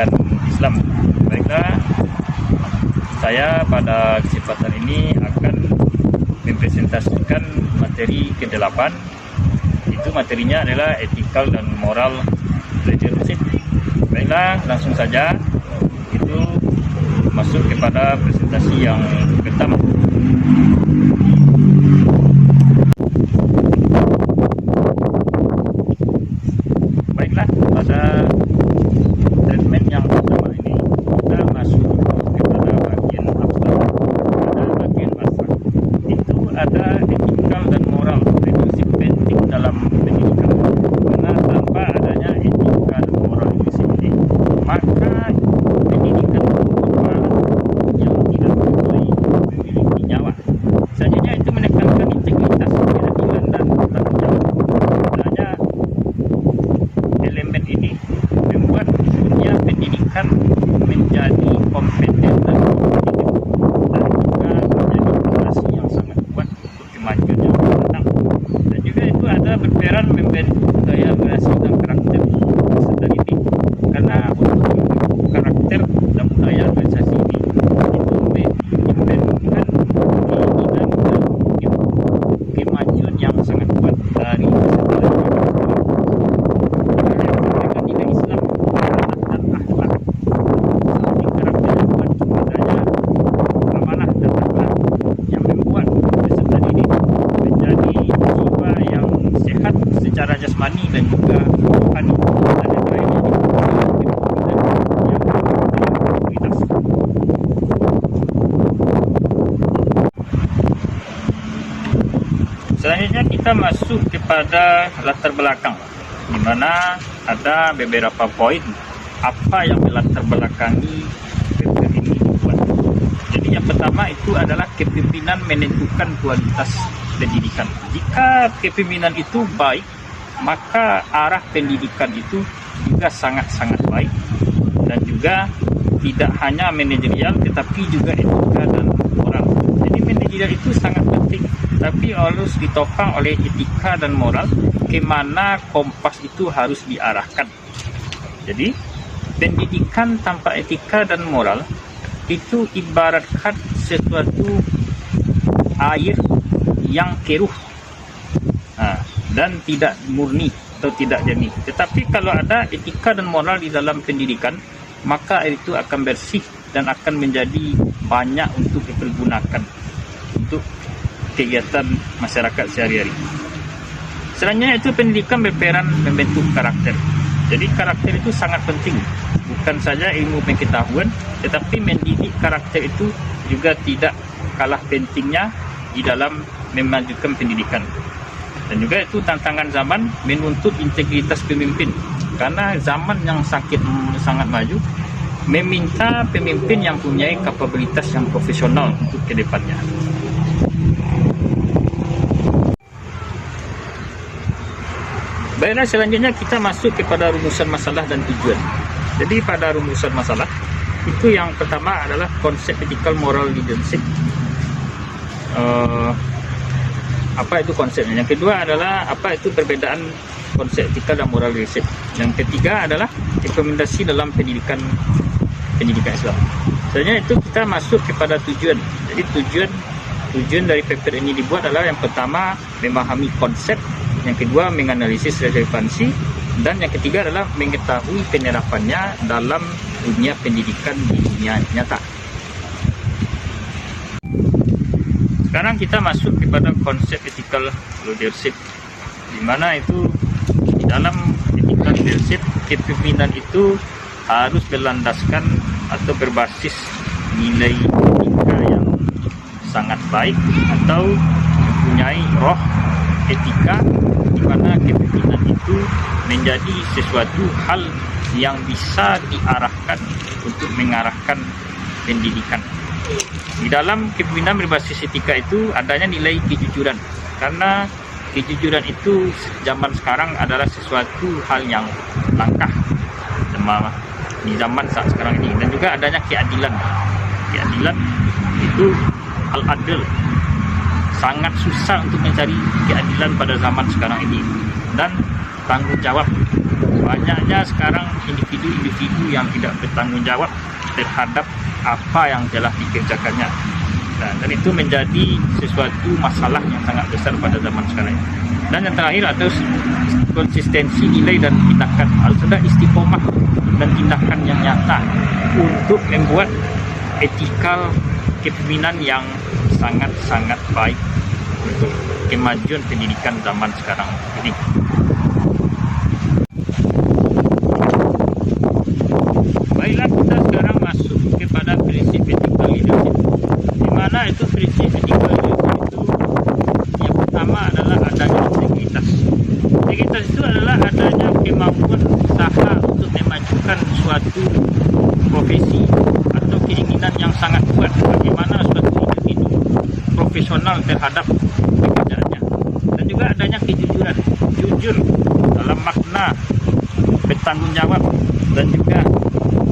pendidikan Islam. Baiklah, saya pada kesempatan ini akan mempresentasikan materi ke-8. Itu materinya adalah etikal dan moral leadership. Baiklah, langsung saja itu masuk kepada presentasi yang pertama. Baiklah, pada segmen yang pertama ini kita masuk kepada bagian abstrak. Pada bagian abstrak itu ada etikal dan moral leadership penting dalam pendidikan. Karena tanpa adanya etika dan moral leadership ini, maka pendidikan yang tidak sesuai memiliki nyawa. Selanjutnya itu menekankan integritas, keadilan dan tanggung jawab. Sebenarnya elemen ini membuat dunia pendidikan menjadi kompeten dan kompetitif, dan juga menjadi fondasi yang sangat kuat untuk kemajuan yang akan datang. Dan juga itu ada berperan membentuk budaya organisasi dan karakter peserta didik. Karena untuk membentuk karakter dan budaya organisasi ini itu membentukkan keinginan dan kemajuan yang sangat kuat dari peserta didik. Nilai Islam dan akhlak seperti karakter yang kuat, budaya amanah dan akhlak yang membuat peserta didik menjadi jiwa yang sehat secara jasmani dan juga rohani, dan yang lainnya yang berintegritas. Selanjutnya kita masuk kepada latar belakang, di mana ada beberapa poin apa yang melatar belakangi paper ini dibuat. Jadi yang pertama itu adalah kepemimpinan menentukan kualitas pendidikan. Jika kepemimpinan itu baik, maka arah pendidikan itu juga sangat-sangat baik, dan juga tidak hanya manajerial tetapi juga etika dan moral. Jadi manajerial itu sangat penting, tapi harus ditopang oleh etika dan moral, kemana kompas itu harus diarahkan. Jadi pendidikan tanpa etika dan moral itu ibaratkan sesuatu air yang keruh dan tidak murni atau tidak jernih. Tetapi kalau ada etika dan moral di dalam pendidikan, maka air itu akan bersih dan akan menjadi banyak untuk dipergunakan untuk kegiatan masyarakat sehari-hari. Selanjutnya itu pendidikan berperan membentuk karakter. Jadi karakter itu sangat penting, bukan saja ilmu pengetahuan, tetapi mendidik karakter itu juga tidak kalah pentingnya di dalam memajukan pendidikan. Dan juga itu tantangan zaman menuntut integritas pemimpin, karena zaman yang sangat maju meminta pemimpin yang punya kapabilitas yang profesional untuk ke depannya. Baiklah, selanjutnya kita masuk kepada rumusan masalah dan tujuan. Jadi pada rumusan masalah itu yang pertama adalah konsep ethical moral leadership. Apa itu konsepnya? Yang kedua adalah apa itu perbedaan konsep etika dan moral leadership. Yang ketiga adalah implementasi dalam pendidikan Islam. Selanjutnya itu kita masuk kepada tujuan. Jadi tujuan dari paper ini dibuat adalah yang pertama memahami konsep, yang kedua menganalisis relevansi, dan yang ketiga adalah mengetahui penerapannya dalam dunia pendidikan di dunia nyata. Sekarang kita masuk kepada konsep ethical leadership, di mana itu di dalam ethical leadership kepemimpinan itu harus berlandaskan atau berbasis nilai etika yang sangat baik atau mempunyai roh etika, di mana kepemimpinan itu menjadi sesuatu hal yang bisa diarahkan untuk mengarahkan pendidikan. Di dalam kepemimpinan berbasis etika itu adanya nilai kejujuran, karena kejujuran itu zaman sekarang adalah sesuatu hal yang langka di zaman saat sekarang ini. Dan juga adanya keadilan itu al-adil, sangat susah untuk mencari keadilan pada zaman sekarang ini. Dan tanggung jawab banyaknya sekarang individu-individu yang tidak bertanggung jawab terhadap apa yang telah dikerjakannya. Dan itu menjadi sesuatu masalah yang sangat besar pada zaman sekarang. Dan yang terakhir atau konsistensi nilai dan tindakan, harus ada istiqomah dan tindakan yang nyata untuk membuat etikal kepemimpinan yang sangat-sangat baik untuk kemajuan pendidikan zaman sekarang ini. Baiklah, kita sekarang masuk kepada prinsip ethical leadership, di mana itu prinsip ethical leadership itu yang pertama adalah adanya integritas. Integritas itu adalah adanya kemampuan usaha untuk memajukan suatu profesi atau keinginan yang sangat kuat bagaimana suatu individu profesional terhadap pekerjaannya. Dan juga adanya kejujuran, jujur dalam makna bertanggung jawab, dan juga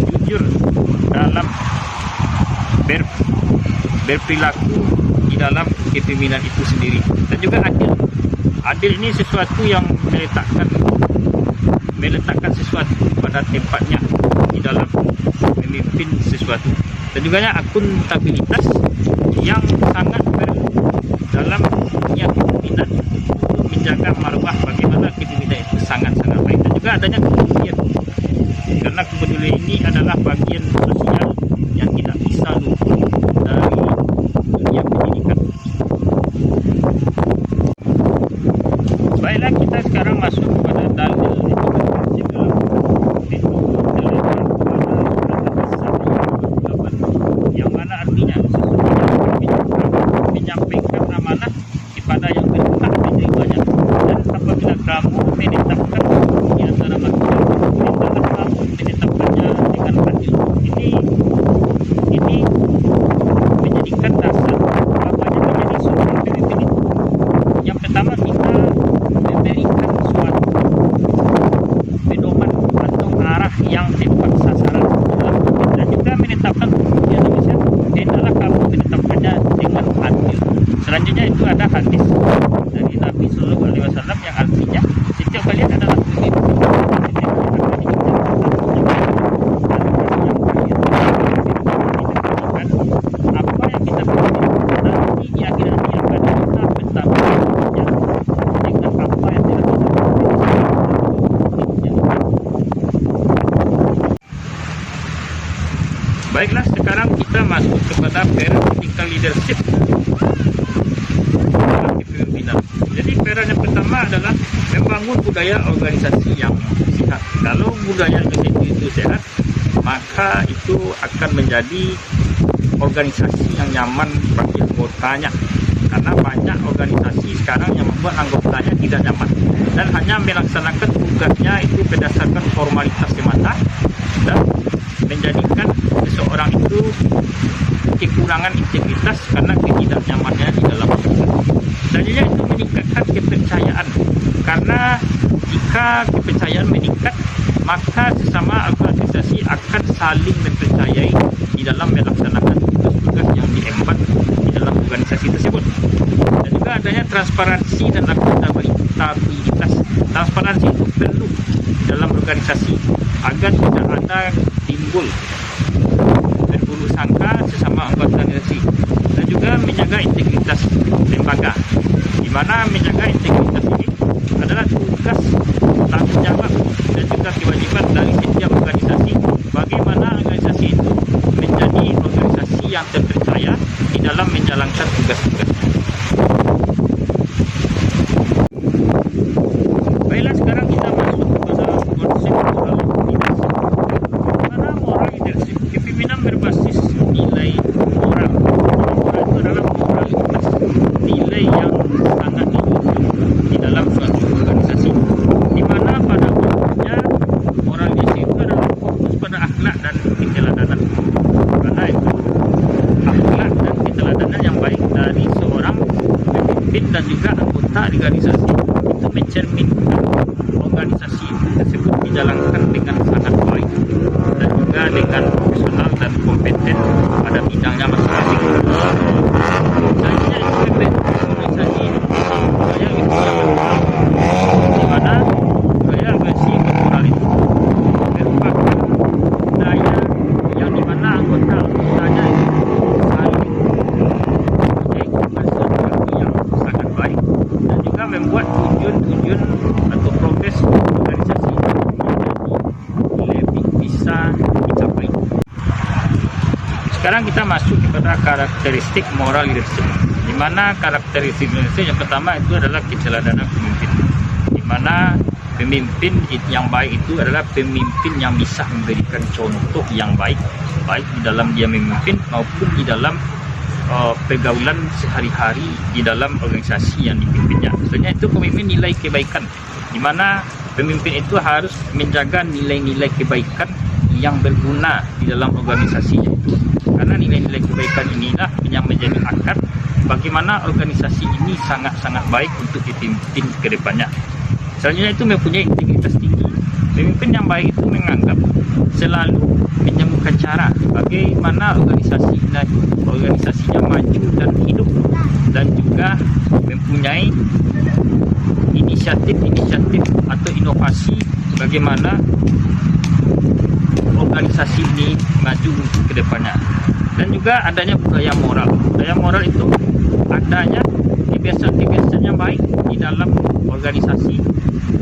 jujur dalam berperilaku di dalam kepemimpinan itu sendiri. Dan juga adil. Adil ini sesuatu yang meletakkan sesuatu pada tempatnya di dalam memimpin sesuatu. Dan juga akuntabilitas yang sangat perlu dalam dunia kepemimpinan untuk menjaga marwah bagaimana kepemimpinan itu sangat-sangat baik. Dan juga adanya kepedulian, karena kepedulian ini adalah bagian sosial yang tidak bisa luput dari dunia pendidikan. Baiklah, kita sekarang masuk kepada dalil etika prinsip dalam yang mana artinya menyampaikan amanah kepada yang berhak menerimanya. Dan apabila kamu menetapkan di antara manusia, hendaklah kamu menetapkannya dengan adil. Ini menjadikan dasar apanya menjadi seorang pemimpin itu. Yang pertama, kita memberikan suatu pedoman atau arah yang tepat sasaran, dan juga menetapkan kemudian manusia, hendaklah kamu menetapkannya dengan adil. Selanjutnya itu ada hadis dari Nabi Sallallahu Alaihi Wasallam yang artinya setiap kalian adalah pemimpin. Apa yang kita pilih nanti di akhirat yang akan kita bertanggung dengan apa yang telah kita pilih. Baiklah, sekarang kita masuk kepada vertical leadership kepemimpinan. Jadi peran yang pertama adalah membangun budaya organisasi yang sehat. Kalau budaya itu sehat, maka itu akan menjadi organisasi yang nyaman bagi anggotanya. Karena banyak organisasi sekarang yang membuat anggotanya tidak nyaman dan hanya melaksanakan tugasnya itu berdasarkan formalitas semata dan menjadikan seseorang itu kekurangan integritas karena ketidaknyamannya di dalam tugas. Dan itu meningkatkan kepercayaan, karena jika kepercayaan meningkat, maka sesama organisasi akan saling mempercayai di dalam melaksanakan tugas-tugas yang diemban di dalam organisasi tersebut. Dan juga adanya transparansi dan akuntabilitas. Transparansi itu perlu dalam organisasi agar tidak ada timbul berburuk sangka sesama anggota organisasi. Dan juga menjaga integritas lembaga, di mana menjaga integritas ini adalah tugas tanggung jawab dan juga kewajiban dari setiap organisasi, bagaimana organisasi itu menjadi organisasi yang terpercaya di dalam menjalankan tugas-tugasnya. Baiklah, sekarang kita masuk kepada konsep moral leadership. Mana moral leadership? Kepemimpinan berbasis nilai moral. Moral itu adalah moralitas, nilai yang sangat dijunjung di dalam suatu organisasi, di mana pada umumnya moral leadership itu adalah fokus pada akhlak dan keteladanan. Karena itu akhlak dan keteladanan yang baik dari seorang pemimpin dan juga anggota organisasi itu mencerminkan organisasi tersebut dijalankan dengan sangat baik dan juga dengan profesional dan kompeten pada bidangnya masing-masing. Selanjutnya itu organisasi budaya itu yang di mana budaya organisasi moral itu Sekarang kita masuk kepada karakteristik moral leadership, di mana karakteristik leadership yang pertama itu adalah keteladanan pemimpin, di mana pemimpin yang baik itu adalah pemimpin yang bisa memberikan contoh yang baik, baik di dalam dia memimpin maupun di dalam pergaulan sehari-hari di dalam organisasi yang dipimpinnya. Sebenarnya itu pemimpin nilai kebaikan, di mana pemimpin itu harus menjaga nilai-nilai kebaikan yang berguna di dalam organisasinya itu. Karena nilai-nilai kebaikan inilah yang menjadi akar bagaimana organisasi ini sangat-sangat baik untuk dipimpin ke depannya. Selanjutnya itu mempunyai integritas tinggi. Pemimpin yang baik itu menganggap selalu menemukan cara bagaimana organisasinya maju dan hidup, dan juga mempunyai inisiatif atau inovasi bagaimana organisasi ini maju untuk kedepannya. Dan juga adanya budaya moral. Budaya moral itu adanya kebiasaan-kebiasaan yang baik di dalam organisasi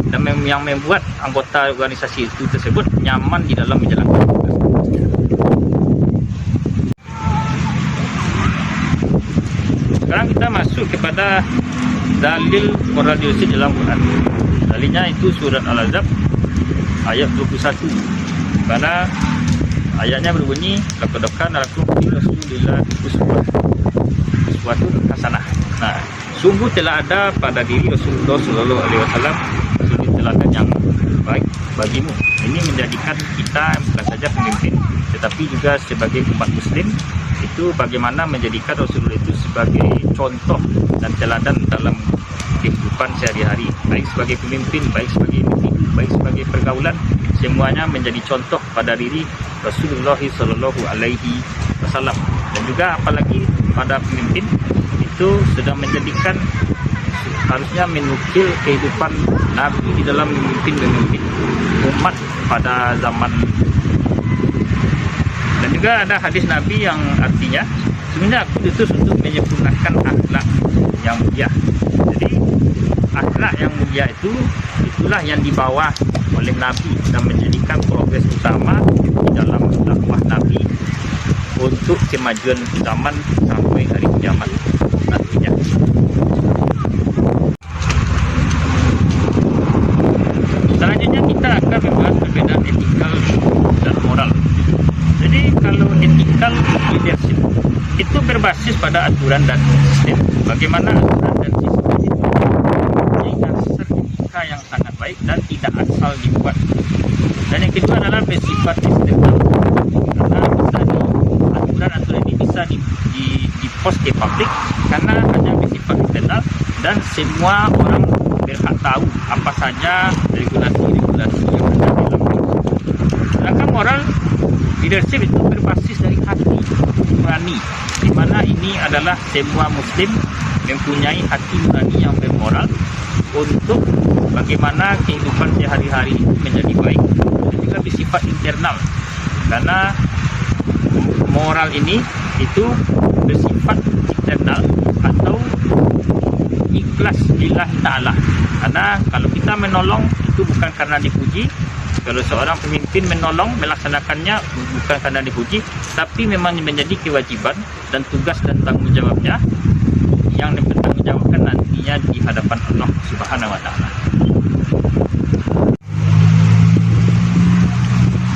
dan yang membuat anggota organisasi itu tersebut nyaman di dalam menjalankan tugas. Sekarang kita masuk kepada dalil moral leadership dalam Quran. Dalilnya itu surat Al-Ahzab ayat 21. Karena ayatnya berbunyi, laqad kana lakum fi Rasulillah uswatun hasanah. Nah, sungguh telah ada pada diri Rasulullah Shallallahu Alaihi Wasallam suri teladan yang baik bagimu. Ini menjadikan kita bukan saja pemimpin, tetapi juga sebagai umat Muslim itu bagaimana menjadikan Rasulullah itu sebagai contoh dan teladan dalam kehidupan sehari-hari, baik sebagai pemimpin, baik sebagai individu, baik sebagai pergaulan, semuanya menjadi contoh pada diri Rasulullah Shallallahu Alaihi Wasallam. Dan juga apalagi pada pemimpin itu sudah menjadikan harusnya menukil kehidupan Nabi di dalam memimpin umat pada zaman. Dan juga ada hadis Nabi yang artinya sebenarnya aku diutus untuk menyempurnakan akhlak yang mulia. Jadi akhlak yang mulia itulah yang dibawa oleh Nabi dan menjadikan progres utama di dalam dakwah Nabi untuk kemajuan zaman sampai hari kiamat nantinya. Selanjutnya kita akan membahas perbedaan etikal dan moral. Jadi kalau etikal leadership itu berbasis pada aturan dan sistem. Bagaimana aturan dan sistem itu menjadi dasar etika yang sangat baik dan tidak asal dibuat. Dan yang kedua adalah bersifat eksternal, karena bisa aturan-aturan ini bisa di post ke publik karena hanya bersifat eksternal dan semua orang berhak tahu apa saja regulasi-regulasi yang ada di dalam itu. Sedangkan moral leadership itu berbasis dari hati nurani, di mana ini adalah semua Muslim mempunyai hati nurani yang bermoral untuk bagaimana kehidupan sehari-hari itu menjadi baik, dan juga bersifat internal karena moral ini itu bersifat internal atau ikhlas lillahi ta'ala. Karena kalau kita menolong itu bukan karena dipuji. Kalau seorang pemimpin menolong melaksanakannya bukan karena dipuji, tapi memang menjadi kewajiban dan tugas dan tanggung jawabnya yang dipertanggungjawabkan nantinya di hadapan Allah Subhanahu wa taala.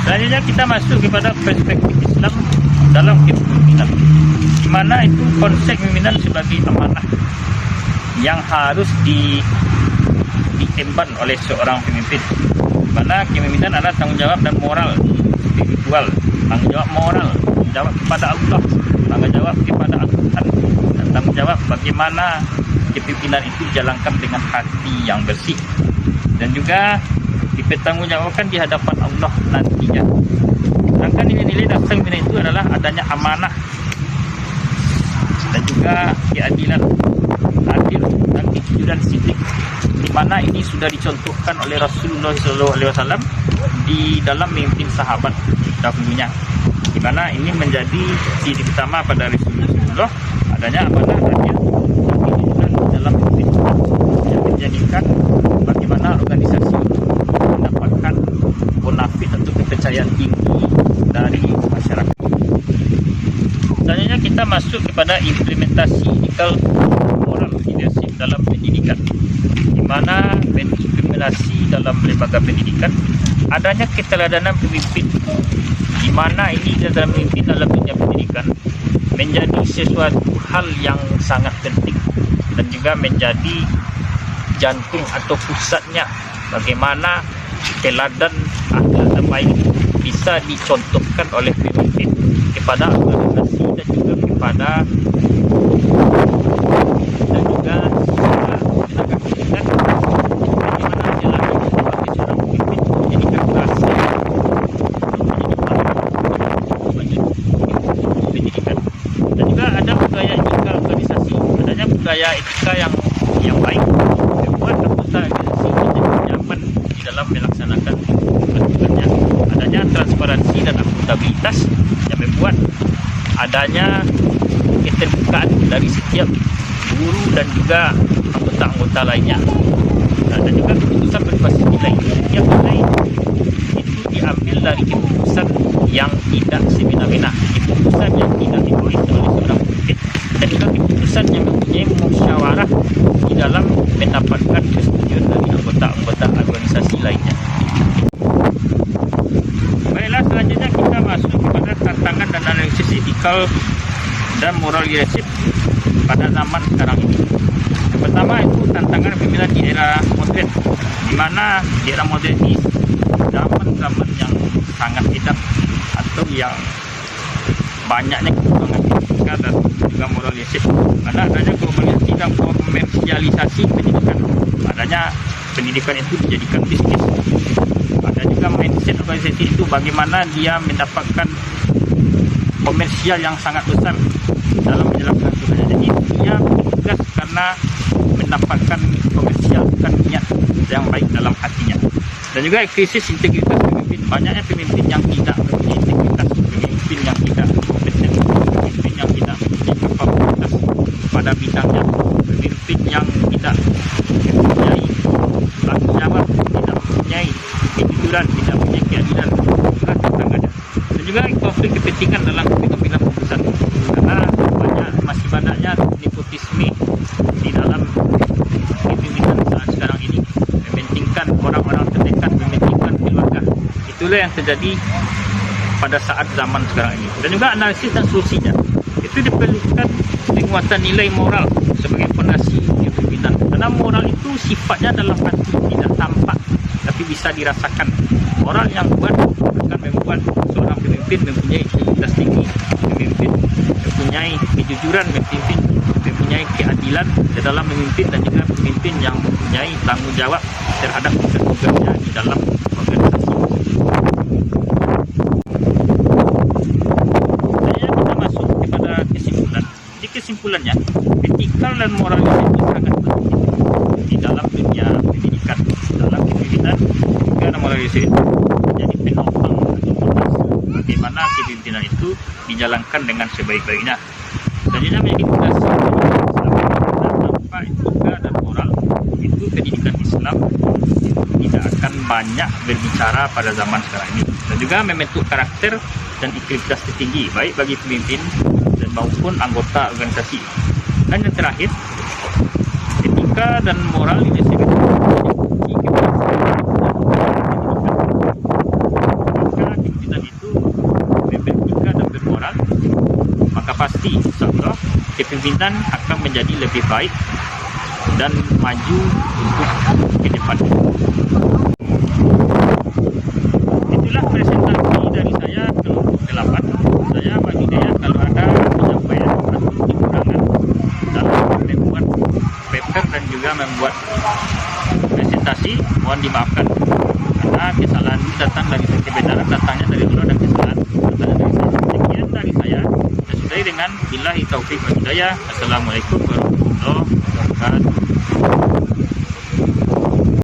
Selanjutnya kita masuk kepada perspektif Islam dalam kepemimpinan, di mana itu konsep kepemimpinan sebagai amanah yang harus diemban oleh seorang pemimpin. Mana kepemimpinan adalah tanggung jawab dan moral spiritual, tanggung jawab moral, tanggung jawab kepada Allah, tanggung jawab kepada Al-Quran, dan tanggung jawab bagaimana kepemimpinan itu dijalankan dengan hati yang bersih, dan juga dipertanggungjawabkan di hadapan Allah nantinya. Sedangkan nilai-nilai dasar kepemimpinan itu adalah adanya amanah dan juga keadilan, adil dan kejujuran sidik, di mana ini sudah dicontohkan oleh Rasulullah SAW di dalam memimpin sahabat dahulunya, di mana ini menjadi ciri utama pada Rasulullah, adanya amanah, adil dan kejujuran dalam memimpin, yang menjadikan bagaimana organisasi mendapatkan bonafit atau kepercayaan tinggi dari masyarakat. kita masuk kepada implementasi etikal moral leadership dalam pendidikan, di mana implementasi dalam lembaga pendidikan adanya keteladanan pemimpin, di mana ini dalam memimpin dalam dunia pendidikan menjadi sesuatu hal yang sangat penting dan juga menjadi jantung atau pusatnya bagaimana teladan akhlak baik bisa dicontohkan oleh pemimpin kepada organisasi dan juga kepada tenaga pendidikan, bagaimana jalannya sebagai seorang pemimpin menjadikan rasa pendidikan. Dan juga ada budaya etika organisasi, adanya budaya etika yang baik membuat anggota organisasi menjadi nyaman di dalam melaksanakan tugas-tugasnya. Adanya transparansi dan akuntabilitas yang membuat adanya keterbukaan dari setiap guru dan juga anggota-anggota lainnya. Dan juga keputusan berbasis nilai. Setiap nilai itu diambil dari keputusan yang tidak semena-mena, keputusan yang tidak dibuat oleh seorang pemimpin, dan juga keputusan yang mempunyai musyawarah di dalam mendapatkan persetujuan dari anggota-anggota organisasi lainnya. Baiklah, selanjutnya kita masuk kepada tantangan dan analisis etikal dan moral leadership pada zaman sekarang ini. Yang pertama itu tantangan pemimpinan di era modern, di mana di era modern ini zaman yang sangat edat atau yang banyaknya kekurangan etika dan juga moral leadership, karena adanya globalisasi dan komersialisasi pendidikan, adanya pendidikan itu dijadikan bisnis. Ada juga mindset organisasi itu bagaimana dia mendapatkan komersial yang sangat besar dalam menjalankan tugasnya. Jadi dia tugas karena mendapatkan komersial, bukan niat yang baik dalam hatinya. Dan juga krisis integritas pemimpin, banyaknya pemimpin yang tidak mempunyai integritas, pemimpin yang tidak kompeten, pemimpin yang tidak mempunyai kapabilitas pada bidangnya, pemimpin yang tidak mempunyai tanggung jawab, tidak mempunyai kejujuran, tidak mempunyai keadilan, itulah tantangannya. Dan juga konflik kepentingan dalam pengambilan keputusan, karena masih banyaknya nepotisme di dalam kepemimpinan saat sekarang ini, mementingkan orang-orang terdekat, mementingkan keluarga. Itulah yang terjadi pada saat zaman sekarang ini. Dan juga analisis dan solusinya itu diperlukan penguatan nilai moral sebagai fondasi kepemimpinan, karena moral itu sifatnya dalam hati, tidak tampak tapi bisa dirasakan. Moral yang kuat akan membuat seorang pemimpin mempunyai integritas tinggi, pemimpin mempunyai kejujuran, pemimpin mempunyai keadilan di dalam memimpin, dan juga pemimpin yang mempunyai tanggung jawab terhadap tugas-tugasnya di dalam organisasi. Kita masuk kepada kesimpulan. Di kesimpulannya, etikal dan moral itu sangat penting di dalam dunia pendidikan, dalam kepemimpinan. Karena moral itu menjadi penopang atau fondasi bagaimana kepemimpinan itu dijalankan dengan sebaik-baiknya. Selanjutnya menjadi fondasi tanpa etika dan moral itu pendidikan Islam tidak akan banyak berbicara pada zaman sekarang ini, dan juga membentuk karakter dan integritas tertinggi baik bagi pemimpin dan maupun anggota organisasi. Dan yang terakhir, etika dan moral ini pasti insyaAllah kepemimpinan akan menjadi lebih baik dan maju untuk ke depan. Itulah presentasi dari saya kelompok ke-8. Saya Pak Hidayat, kalau ada penyampaian atau kekurangan dalam membuat paper dan juga membuat presentasi, mohon dimaafkan, karena kesalahan ini datang dari kebenaran, datangnya dari Allah, dan kesalahan datangnya dari saya. Sekian dari saya. Dengan billahi taufiq wal hidayah. Assalamualaikum warahmatullahi wabarakatuh.